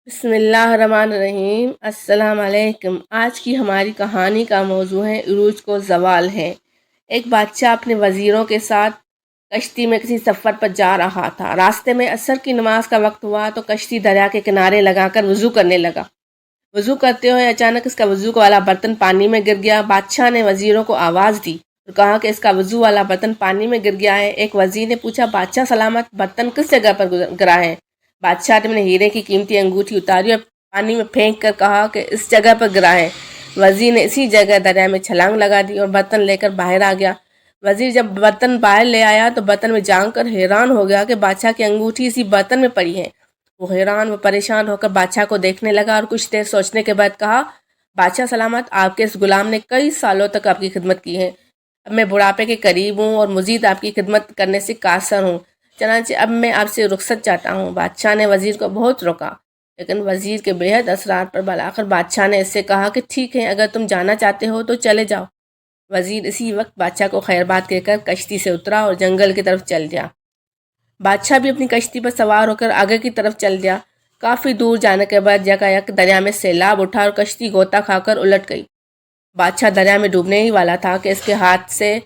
بسم اللہ الرحمن الرحیم۔ السلام علیکم۔ آج کی ہماری کہانی کا موضوع ہے عروج کو زوال ہے۔ ایک بادشاہ اپنے وزیروں کے ساتھ کشتی میں کسی سفر پر جا رہا تھا۔ راستے میں عصر کی نماز کا وقت ہوا تو کشتی دریا کے کنارے لگا کر وضو کرنے لگا۔ وضو کرتے ہوئے اچانک اس کا وضو والا برتن پانی میں گر گیا۔ بادشاہ نے وزیروں کو آواز دی اور کہا کہ اس کا وضو والا برتن پانی میں گر گیا ہے۔ ایک وزیر نے پوچھا، بادشاہ سلامت، برتن کس جگہ پر گرا ہے؟ بادشاہ نے ہیرے کی قیمتی انگوٹھی اتاری اور پانی میں پھینک کر کہا کہ اس جگہ پر گرا ہے۔ وزیر نے اسی جگہ دریا میں چھلانگ لگا دی اور برتن لے کر باہر آ گیا۔ وزیر جب برتن باہر لے آیا تو برتن میں جانک کر حیران ہو گیا کہ بادشاہ کی انگوٹھی اسی برتن میں پڑی ہے۔ وہ حیران و پریشان ہو کر بادشاہ کو دیکھنے لگا اور کچھ دیر سوچنے کے بعد کہا، بادشاہ سلامت، آپ کے اس غلام نے کئی سالوں تک آپ کی خدمت کی ہے۔ اب میں بڑھاپے کے قریب ہوں اور مزید آپ کی خدمت کرنے سے قاصر ہوں، چنانچہ اب میں آپ سے رخصت چاہتا ہوں۔ بادشاہ نے وزیر کو بہت روکا، لیکن وزیر کے بے حد اصرار پر بالآخر بادشاہ نے اس سے کہا کہ ٹھیک ہے، اگر تم جانا چاہتے ہو تو چلے جاؤ۔ وزیر اسی وقت بادشاہ کو خیر بات کہہ کر کشتی سے اترا اور جنگل کی طرف چل دیا۔ بادشاہ بھی اپنی کشتی پر سوار ہو کر آگے کی طرف چل دیا۔ کافی دور جانے کے بعد یکایک دریا میں سیلاب اٹھا اور کشتی غوطہ کھا کر الٹ گئی۔ بادشاہ دریا میں ڈوبنے ہی والا تھا کہ اس کے ہاتھ سے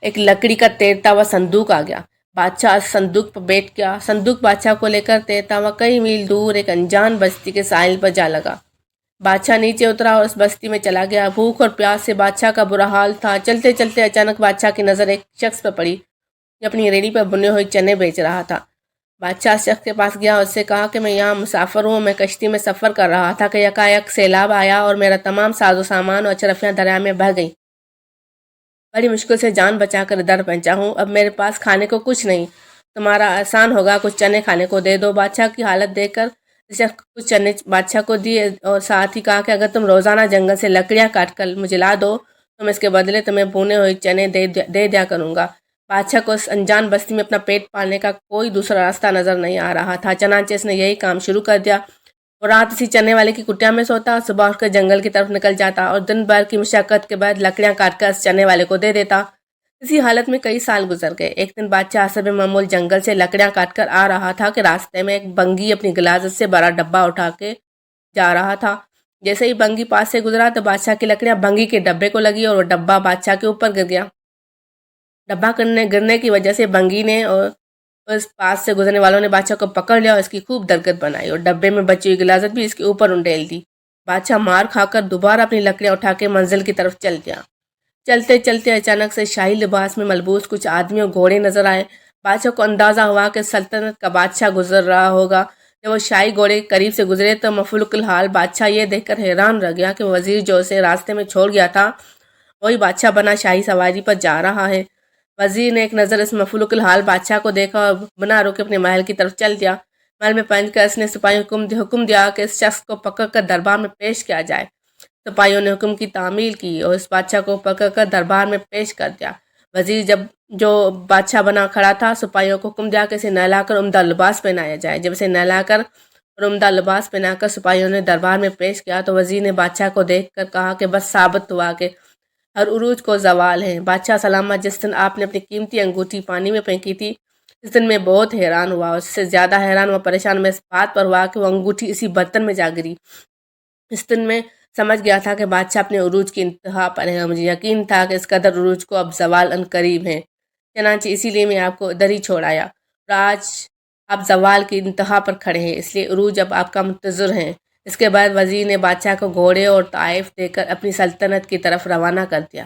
ایک لکڑی کا تیرتا ہوا صندوق آ گیا۔ بادشاہ اس صندوق پر بیٹھ گیا۔ صندوق بادشاہ کو لے کر تیرتا ہوا کئی میل دور ایک انجان بستی کے ساحل پر جا لگا۔ بادشاہ نیچے اترا اور اس بستی میں چلا گیا۔ بھوک اور پیاس سے بادشاہ کا برا حال تھا۔ چلتے چلتے اچانک بادشاہ کی نظر ایک شخص پر پڑی جو اپنی ریڑھی پر بنے ہوئے چنے بیچ رہا تھا۔ بادشاہ اس شخص کے پاس گیا اور اس سے کہا کہ میں یہاں مسافر ہوں، میں کشتی میں سفر کر رہا تھا کہ یکایک سیلاب آیا اور میرا تمام ساز و سامان اور اشرفیاں دریا میں بہہ گئیں۔ بڑی مشکل سے جان بچا کر ادھر پہنچا ہوں۔ اب میرے پاس کھانے کو کچھ نہیں، تمہارا احسان ہوگا، کچھ چنے کھانے کو دے دو۔ بادشاہ کی حالت دیکھ کر کچھ چنے بادشاہ کو دیے اور ساتھ ہی کہا کہ اگر تم روزانہ جنگل سے لکڑیاں کاٹ کر مجھے لا دو تو میں اس کے بدلے تمہیں بھونے ہوئے چنے دے دیا کروں گا۔ بادشاہ کو اس انجان بستی میں اپنا پیٹ پالنے کا کوئی دوسرا راستہ نظر نہیں آ رہا تھا، چنانچہ اس نے یہی کام شروع کر دیا۔ اور رات اسی چنے والے کی کٹیا میں سوتا، صبح اٹھ کر جنگل کی طرف نکل جاتا اور دن بھر کی مشقت کے بعد لکڑیاں کاٹ کر اس چنے والے کو دے دیتا۔ اسی حالت میں کئی سال گزر گئے۔ ایک دن بادشاہ حسب معمول جنگل سے لکڑیاں کاٹ کر آ رہا تھا کہ راستے میں ایک بنگی اپنی غلاظت سے بڑا ڈبہ اٹھا کے جا رہا تھا۔ جیسے ہی بنگی پاس سے گزرا تو بادشاہ کی لکڑیاں بنگی کے ڈبے کو لگی اور وہ ڈبہ بادشاہ کے اوپر گر گیا۔ ڈبہ گرنے کی وجہ سے بنگی نے اور اس پاس سے گزرنے والوں نے بادشاہ کو پکڑ لیا اور اس کی خوب درگت بنائی اور ڈبے میں بچی ہوئی غلاظت بھی اس کے اوپر انڈیل دی۔ بادشاہ مار کھا کر دوبارہ اپنی لکڑیاں اٹھا کے منزل کی طرف چل دیا۔ چلتے چلتے اچانک سے شاہی لباس میں ملبوس کچھ آدمی اور گھوڑے نظر آئے۔ بادشاہ کو اندازہ ہوا کہ سلطنت کا بادشاہ گزر رہا ہوگا۔ جب وہ شاہی گھوڑے قریب سے گزرے تو مفلوق الحال بادشاہ یہ دیکھ کر حیران رہ گیا کہ وزیر جو اسے راستے میں چھوڑ گیا تھا وہی بادشاہ بنا شاہی سواری پر جا رہا ہے۔ وزیر نے ایک نظر اس مفلوق الحال بادشاہ کو دیکھا اور بنا روکے اپنے محل کی طرف چل دیا۔ محل میں پہنچ کر اس نے سپاہیوں کو حکم دیا کہ اس شخص کو پکڑ کر دربار میں پیش کیا جائے۔ سپاہیوں نے حکم کی تعمیل کی اور اس بادشاہ کو پکڑ کر دربار میں پیش کر دیا۔ وزیر جو بادشاہ بنا کھڑا تھا، سپاہیوں کو حکم دیا کہ اسے نہلا کر عمدہ لباس پہنایا جائے۔ جب اسے نہلا کر اور عمدہ لباس پہنا کر سپاہیوں نے دربار میں پیش کیا تو وزیر نے بادشاہ کو دیکھ کر کہا کہ بس ثابت ہوا کہ ہر عروج کو زوال ہے۔ بادشاہ سلامت، جس دن آپ نے اپنی قیمتی انگوٹھی پانی میں پھینکی تھی اس دن میں بہت حیران ہوا، اس سے زیادہ حیران و پریشان میں اس بات پر ہوا کہ وہ انگوٹھی اسی برتن میں جا گری۔ اس دن میں سمجھ گیا تھا کہ بادشاہ اپنے عروج کی انتہا پر ہے اور مجھے یقین تھا کہ اس قدر عروج کو اب زوال ان قریب ہے، چنانچہ اسی لیے میں آپ کو ادھر ہی چھوڑ آیا اور آج آپ زوال کی انتہا پر کھڑے ہیں، اس لیے عروج اب آپ کا منتظر ہیں۔ اس کے بعد وزیر نے بادشاہ کو گھوڑے اور تحائف دے کر اپنی سلطنت کی طرف روانہ کر دیا۔